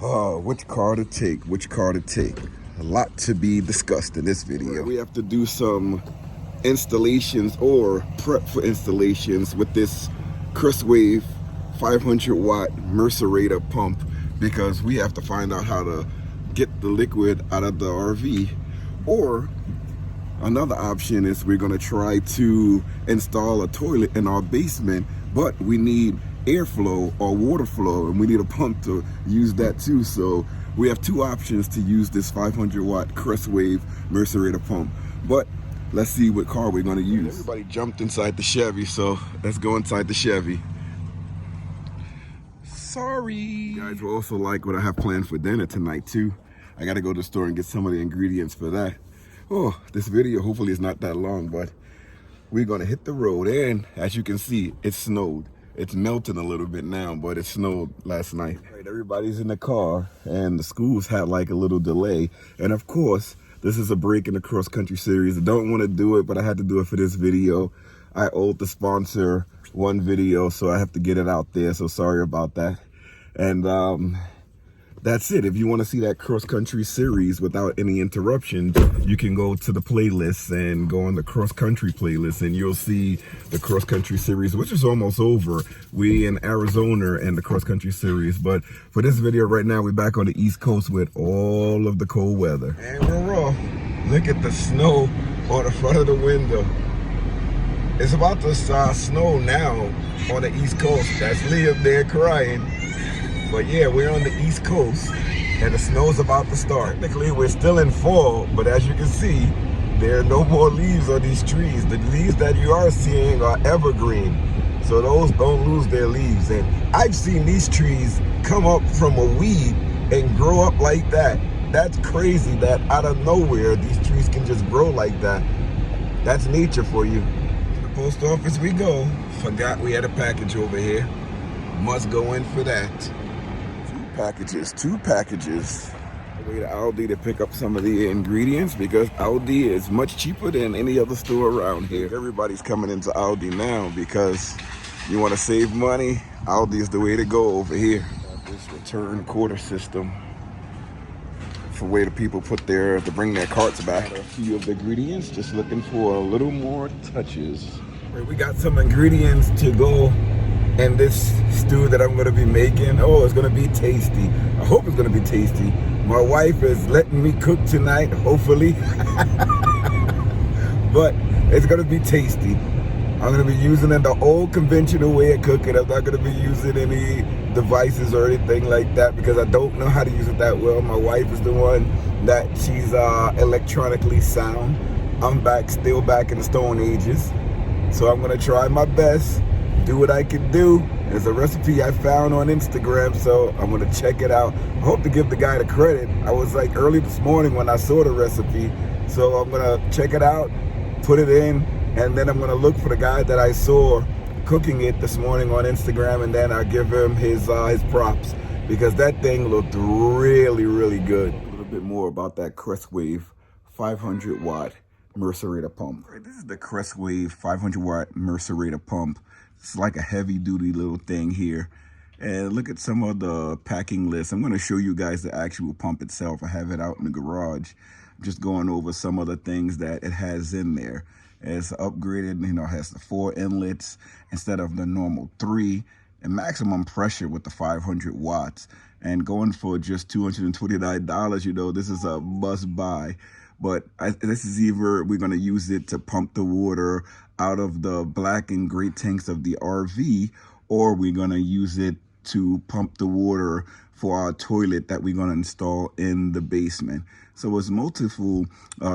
Oh, which car to take? Which car to take? A lot to be discussed in this video. We have to do some installations or prep for installations with this Crestwave 500 watt Mercerator pump because we have to find out how to get the liquid out of the RV. Or another option is we're going to try to install a toilet in our basement, but we need airflow or water flow, and we need a pump to use that too. So we have two options to use this 500 watt Crestwave Mercerator pump. But let's see what car we're going to use. Everybody jumped inside the Chevy, so let's go inside the Chevy. Sorry. You guys will also like what I have planned for dinner tonight too. I got to go to the store and get some of the ingredients for that. Oh, this video hopefully is not that long, but we're going to hit the road. And as you can see, it snowed. It's melting a little bit now, but it snowed last night. Right, everybody's in the car, and the schools had like a little delay. And of course, this is a break in the cross country series. I don't want to do it, but I had to do it for this video. I owed the sponsor one video, so I have to get it out there. So sorry about that. And that's it. If you want to see that cross country series without any interruptions, you can go to the playlist and go on the cross country playlist, and you'll see the cross country series, which is almost over. We in Arizona and the cross country series, but for this video right now, we're back on the East Coast with all of the cold weather. And we're off. Look at the snow on the front of the window. It's about to snow now on the East Coast. That's Lee up there crying. But yeah, we're on the East Coast and the snow's about to start. Technically, we're still in fall, but as you can see, there are no more leaves on these trees. The leaves that you are seeing are evergreen, so those don't lose their leaves. And I've seen these trees come up from a weed and grow up like that. That's crazy that out of nowhere, these trees can just grow like that. That's nature for you. To the post office we go. Forgot we had a package over here. Must go in for that. Two packages. I went to Aldi to pick up some of the ingredients because Aldi is much cheaper than any other store around here. Everybody's coming into Aldi now because you want to save money. Aldi is the way to go over here. This return quarter system for where the people to bring their carts back. A few of the ingredients, just looking for a little more touches. Right, we got some ingredients to go and this stew that I'm gonna be making. Oh, it's gonna be tasty. I hope it's gonna be tasty. My wife is letting me cook tonight, hopefully. But it's gonna be tasty. I'm gonna be using it the old conventional way of cooking. I'm not gonna be using any devices or anything like that because I don't know how to use it that well. My wife is the one that she's electronically sound. I'm still back in the Stone Ages. So I'm gonna try my best. Do what I can do. There's a recipe I found on Instagram, so I'm gonna check it out. I hope to give the guy the credit. I was like early this morning when I saw the recipe, so I'm gonna check it out, put it in, and then I'm gonna look for the guy that I saw cooking it this morning on Instagram, and then I'll give him his props because that thing looked really, really good. A little bit more about that Crestwave 500 watt Mercerator pump. Right, this is the Crestwave 500 watt Mercerator pump. It's like a heavy duty little thing here. And look at some of the packing lists. I'm going to show you guys the actual pump itself. I have it out in the garage. I'm just going over some of the things that it has in there. It's upgraded, it has the 4 inlets instead of the normal 3, and maximum pressure with the 500 watts. And going for just $229, this is a must buy. But this is either we're going to use it to pump the water out of the black and gray tanks of the RV, or we're going to use it to pump the water for our toilet that we're going to install in the basement. So it's multiple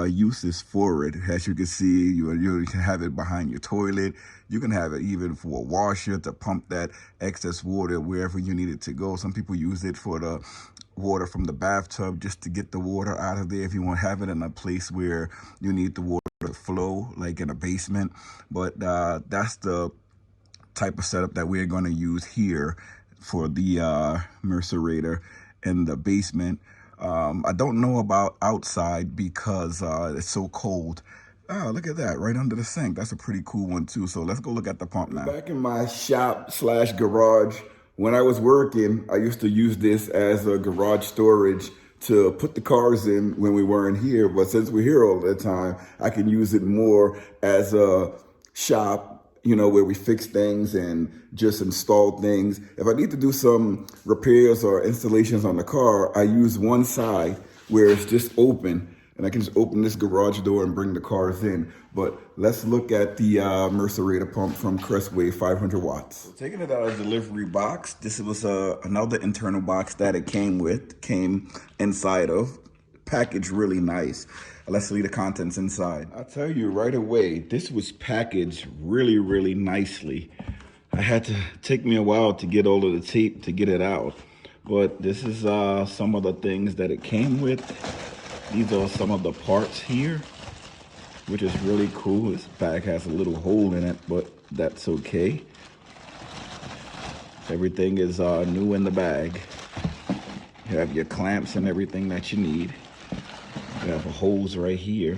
uses for it. As you can see, you can have it behind your toilet. You can have it even for a washer to pump that excess water wherever you need it to go. Some people use it for the water from the bathtub just to get the water out of there if you want to have it in a place where you need the water to flow, like in a basement. But that's the type of setup that we're going to use here for the Mercerator in the basement. I don't know about outside because it's so cold. Oh, look at that, right under the sink. That's a pretty cool one too. So let's go look at the pump now. Back in my shop / garage when I was working, I used to use this as a garage storage to put the cars in when we weren't here. But since we're here all the time, I can use it more as a shop, you know, where we fix things and just install things. If I need to do some repairs or installations on the car, I use one side where it's just open, and I can just open this garage door and bring the cars in. But let's look at the Mercerator pump from Crestwave, 500 watts. So taking it out of the delivery box, this was another internal box that it came inside of. Packaged really nice. Let's see the contents inside. I'll tell you right away, this was packaged really, really nicely. I had to take me a while to get all of the tape to get it out. But this is some of the things that it came with. These are some of the parts here, which is really cool. This bag has a little hole in it, but that's okay. Everything is new in the bag. You have your clamps and everything that you need. You have a hose right here.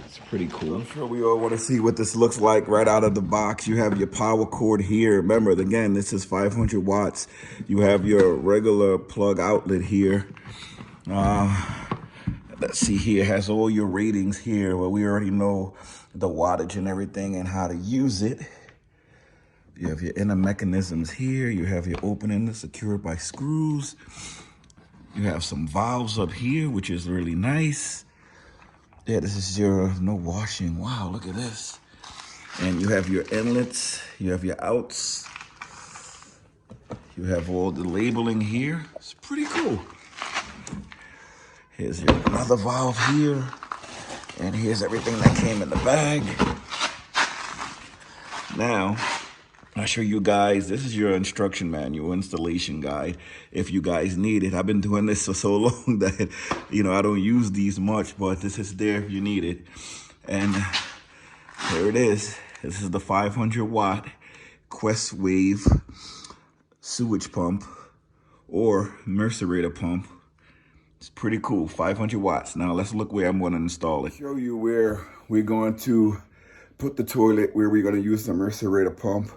It's pretty cool. I'm sure we all want to see what this looks like right out of the box. You have your power cord here. Remember, again, this is 500 watts. You have your regular plug outlet here. Let's see here, it has all your ratings here. Well, we already know the wattage and everything and how to use it. You have your inner mechanisms here. You have your opening secured by screws. You have some valves up here, which is really nice. Yeah, this is your no washing. Wow, look at this. And you have your inlets. You have your outs. You have all the labeling here. It's pretty cool. Here's your another valve here. And here's everything that came in the bag. Now, I'll show you guys, this is your instruction manual, installation guide, if you guys need it. I've been doing this for so long that, you know, I don't use these much, but this is there if you need it. And there it is. This is the 500 watt Crestwave sewage pump or Mercerator pump. It's pretty cool, 500 watts. Now let's look where I'm going to install it. Show you where we're going to put the toilet, where we're going to use the Mercerator pump.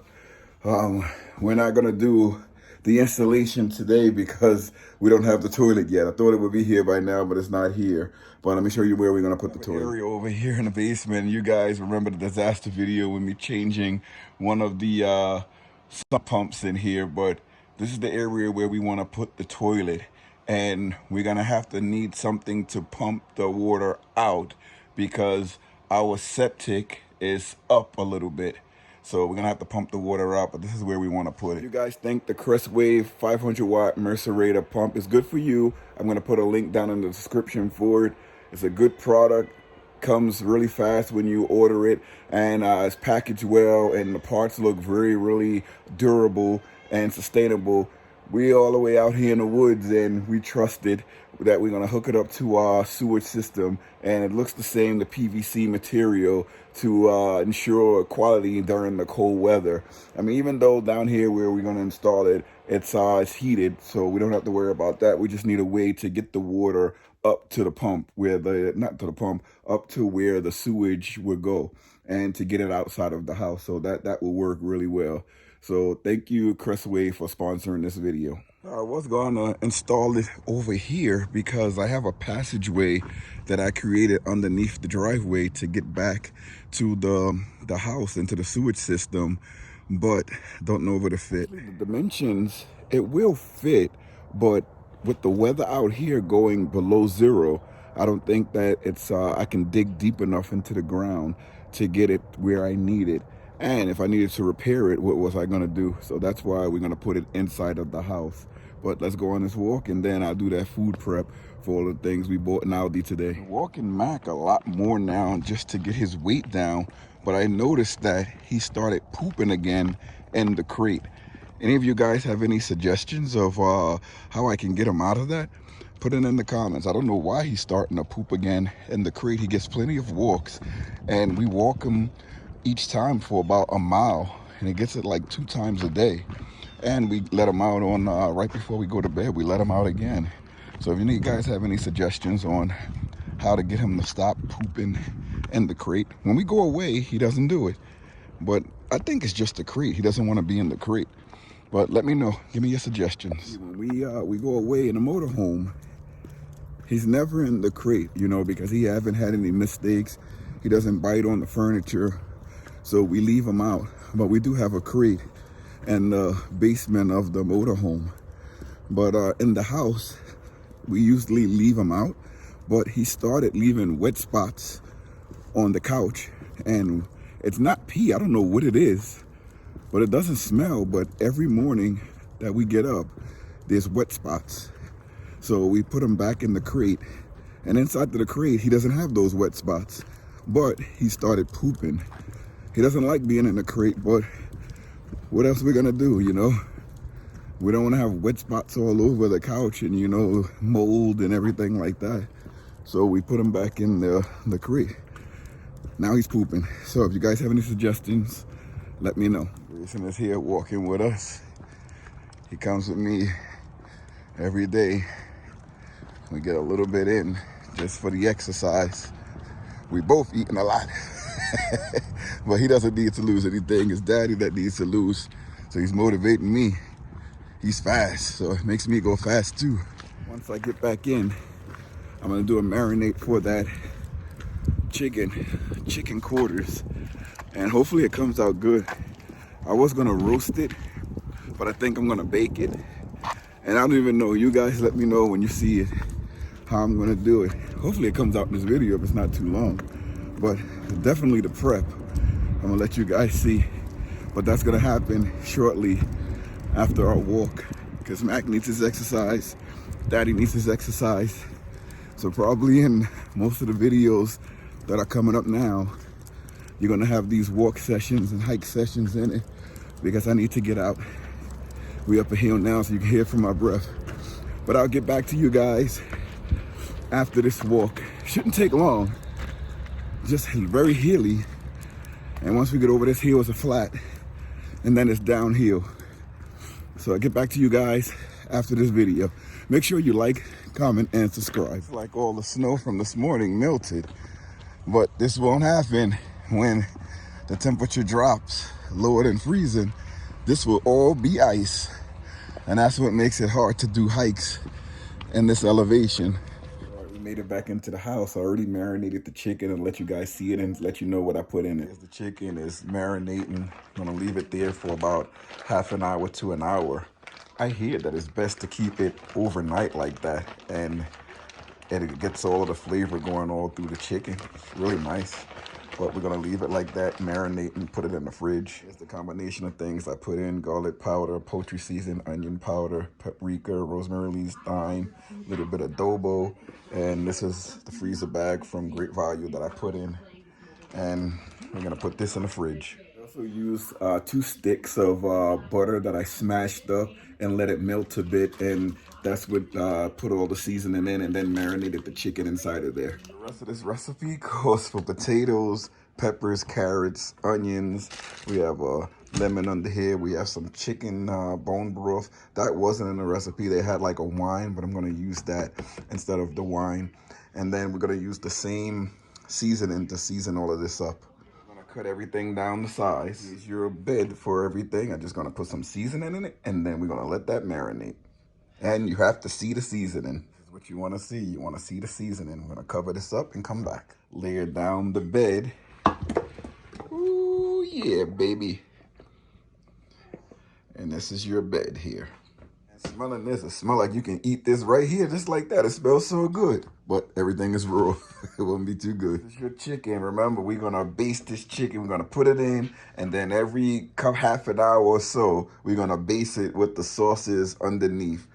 We're not going to do the installation today because we don't have the toilet yet. I thought it would be here by now, but it's not here. But let me show you where we're going to put the toilet. Area over here in the basement. You guys remember the disaster video with me changing one of the sump pumps in here, but this is the area where we want to put the toilet. And we're going to need something to pump the water out because our septic is up a little bit. So we're going to have to pump the water out, but this is where we want to put it. You guys think the Crestwave 500 watt Mercerator pump is good for you? I'm going to put a link down in the description for it. It's a good product. Comes really fast when you order it, and it's packaged well, and the parts look really durable and sustainable. We all the way out here in the woods, and we trusted that we're going to hook it up to our sewage system, and it looks the same, the PVC material, to ensure quality during the cold weather. I mean, even though down here where we're going to install it, it's heated, so we don't have to worry about that. We just need a way to get the water up to the pump, up to where the sewage would go, and to get it outside of the house. So that will work really well. So thank you, Crestwave, for sponsoring this video. I was going to install it over here because I have a passageway that I created underneath the driveway to get back to the house, into the sewage system, but don't know if it'll fit. The dimensions, it will fit, but with the weather out here going below zero, I don't think that I can dig deep enough into the ground to get it where I need it. And if I needed to repair it, what was I going to do? So that's why we're going to put it inside of the house. But let's go on this walk, and then I'll do that food prep for all the things we bought in Aldi today. Walking Mac a lot more now just to get his weight down. But I noticed that he started pooping again in the crate. Any of you guys have any suggestions of how I can get him out of that? Put it in the comments. I don't know why he's starting to poop again in the crate. He gets plenty of walks, and we walk him each time for about a mile, and he gets it like 2 times a day. And we let him out on right before we go to bed. We let him out again. So if you guys have any suggestions on how to get him to stop pooping in the crate, when we go away, he doesn't do it. But I think it's just the crate. He doesn't want to be in the crate. But let me know. Give me your suggestions. When we go away in the motorhome, he's never in the crate, you know, because he haven't had any mistakes. He doesn't bite on the furniture, so we leave him out. But we do have a crate in the basement of the motorhome. But in the house, we usually leave him out. But he started leaving wet spots on the couch, and it's not pee. I don't know what it is, but it doesn't smell. But every morning that we get up, there's wet spots. So we put him back in the crate, and inside of the crate, he doesn't have those wet spots, but he started pooping. He doesn't like being in the crate, but what else are we gonna do, you know? We don't wanna have wet spots all over the couch and, you know, mold and everything like that. So we put him back in the crate. Now he's pooping. So if you guys have any suggestions, let me know. Grayson is here walking with us. He comes with me every day. We get a little bit in just for the exercise. We both eating a lot. But he doesn't need to lose anything. It's daddy that needs to lose. So he's motivating me. He's fast, so it makes me go fast too. Once I get back in, I'm gonna do a marinade for that chicken quarters, and hopefully it comes out good. I was gonna roast it, but I think I'm gonna bake it. And I don't even know, you guys let me know when you see it, how I'm gonna do it. Hopefully it comes out in this video if it's not too long, but definitely the prep, I'm gonna let you guys see. But that's gonna happen shortly after our walk, because Mac needs his exercise, Daddy needs his exercise. So probably in most of the videos that are coming up now, you're gonna have these walk sessions and hike sessions in it, because I need to get out. We up a hill now, so you can hear from my breath. But I'll get back to you guys after this walk. Shouldn't take long, just very hilly. And once we get over this hill, it's a flat, and then it's downhill. So I'll get back to you guys after this video. Make sure you like, comment, and subscribe. It's like all the snow from this morning melted, but this won't happen when the temperature drops lower than freezing. This will all be ice, and that's what makes it hard to do hikes in this elevation. All right, we made it back into the house. I already marinated the chicken and let you guys see it and let you know what I put in it. The chicken is marinating. I'm gonna leave it there for about half an hour to an hour. I hear that it's best to keep it overnight like that, and it gets all of the flavor going all through the chicken. It's really nice. But we're gonna leave it like that, marinate, and put it in the fridge. It's the combination of things I put in: garlic powder, poultry season, onion powder, paprika, rosemary leaves, thyme, a little bit of adobo, and this is the freezer bag from Great Value that I put in. And we're gonna put this in the fridge. I also use 2 sticks of butter that I smashed up and let it melt a bit, and that's what put all the seasoning in, and then marinated the chicken inside of there. The rest of this recipe calls for potatoes, peppers, carrots, onions. We have a lemon under here. We have some chicken bone broth. That wasn't in the recipe. They had like a wine, but I'm gonna use that instead of the wine. And then we're gonna use the same seasoning to season all of this up. Cut everything down to size. Here's your bed for everything. I'm just gonna put some seasoning in it, and then we're gonna let that marinate. And you have to see the seasoning. This is what you wanna see. You wanna see the seasoning. We're gonna cover this up and come back. Layer down the bed. Ooh, yeah, baby. And this is your bed here. And smelling this, it smells like you can eat this right here, just like that. It smells so good. But everything is raw. It won't be too good. This is your chicken. Remember, we're gonna baste this chicken. We're gonna put it in, and then every half an hour or so, we're gonna baste it with the sauces underneath.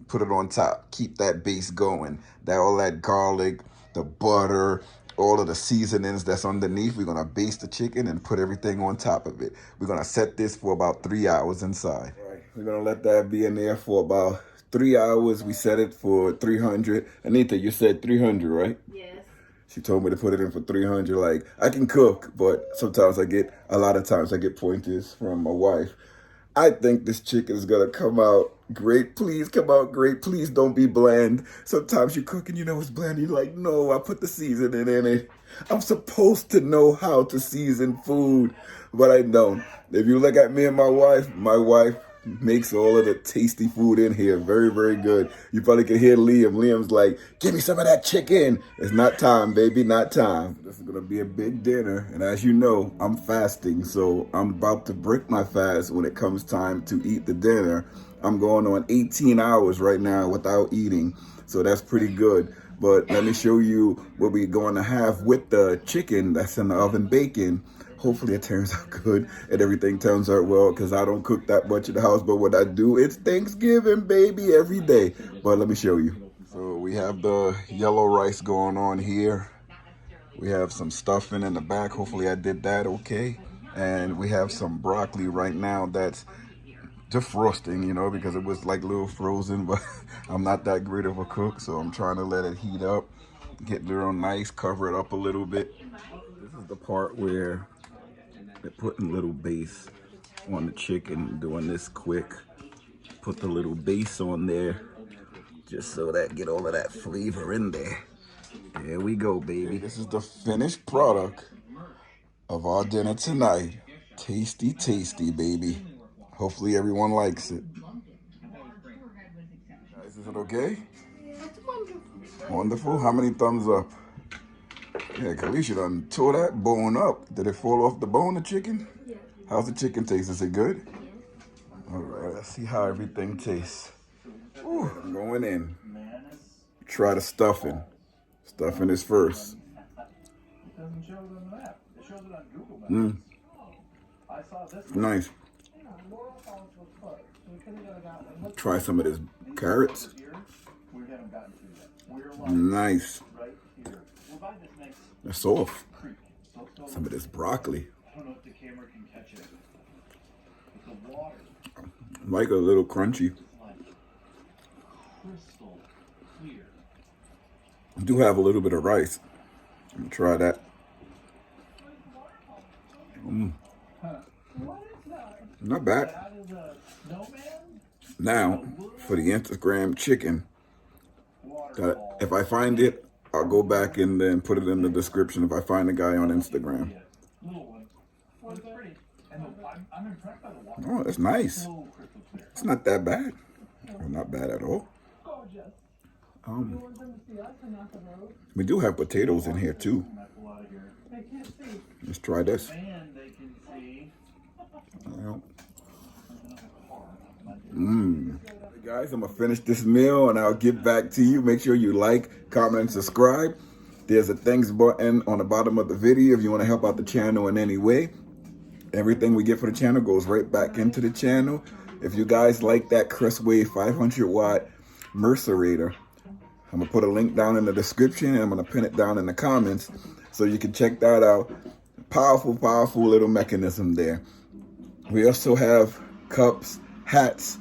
Put it on top. Keep that base going. All that garlic, the butter, all of the seasonings that's underneath. We're gonna baste the chicken and put everything on top of it. We're gonna set this for about 3 hours inside. All right, we're gonna let that be in there for about 3 hours. We set it for 300. Anita, you said 300, right? Yes. She told me to put it in for 300. Like, I can cook, but sometimes a lot of times I get pointers from my wife. I think this chicken is gonna come out great. Please come out great. Please don't be bland. Sometimes you cook and you know it's bland. You're like, no, I put the seasoning in it. I'm supposed to know how to season food, but I don't. If you look at me and my wife makes all of the tasty food in here. Very, very good. You probably can hear Liam. Liam's like, give me some of that chicken. It's not time, baby, not time. This is gonna be a big dinner. And as you know, I'm fasting. So I'm about to break my fast when it comes time to eat the dinner. I'm going on 18 hours right now without eating. So that's pretty good. But let me show you what we're going to have with the chicken that's in the oven baking. Hopefully it turns out good and everything turns out well, because I don't cook that much in the house, but what I do, it's Thanksgiving, baby, every day. But let me show you. So we have the yellow rice going on here. We have some stuffing in the back. Hopefully I did that okay. And we have some broccoli right now that's defrosting, you know, because it was like a little frozen, but I'm not that great of a cook, so I'm trying to let it heat up, get real nice, cover it up a little bit. This is the part where they're putting little base on the chicken, doing this quick. Put the little base on there, just so that get all of that flavor in there. There we go, baby. This is the finished product of our dinner tonight. Tasty, tasty, baby. Hopefully everyone likes it. Guys, is it okay? It's wonderful. Wonderful? How many thumbs up? Yeah, Kalisha done tore that bone up. Did it fall off the bone, the chicken? Yeah. How's the chicken taste? Is it good? All right, let's see how everything tastes. Ooh, I'm going in. Try the stuffing. Stuffing is first. Nice. Try some of this carrots. Nice. That's soft. Some of this broccoli. Like a little crunchy. I do have a little bit of rice. I'm gonna try that. Not bad. Now, for the Instagram chicken, if I find it, I'll go back and then put it in the description if I find the guy on Instagram. Oh, that's nice. It's not that bad. Not bad at all. We do have potatoes in here too. Let's try this. Guys, I'm gonna finish this meal and I'll get back to you. Make sure you like, comment, and subscribe. There's a thanks button on the bottom of the video if you want to help out the channel in any way. Everything we get for the channel goes right back into the channel. If you guys like that Crestwave 500 watt Mercerator, I'm gonna put a link down in the description and I'm gonna pin it down in the comments so you can check that out. Powerful, powerful little mechanism there. We also have cups, hats,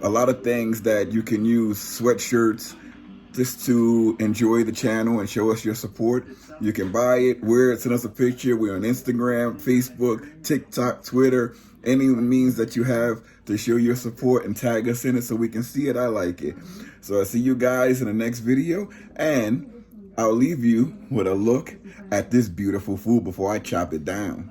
a lot of things that you can use, sweatshirts, just to enjoy the channel and show us your support. You can buy it, wear it, send us a picture. We're on Instagram, Facebook, TikTok, Twitter, any means that you have to show your support and tag us in it so we can see it. I like it. So I'll see you guys in the next video, and I'll leave you with a look at this beautiful food before I chop it down.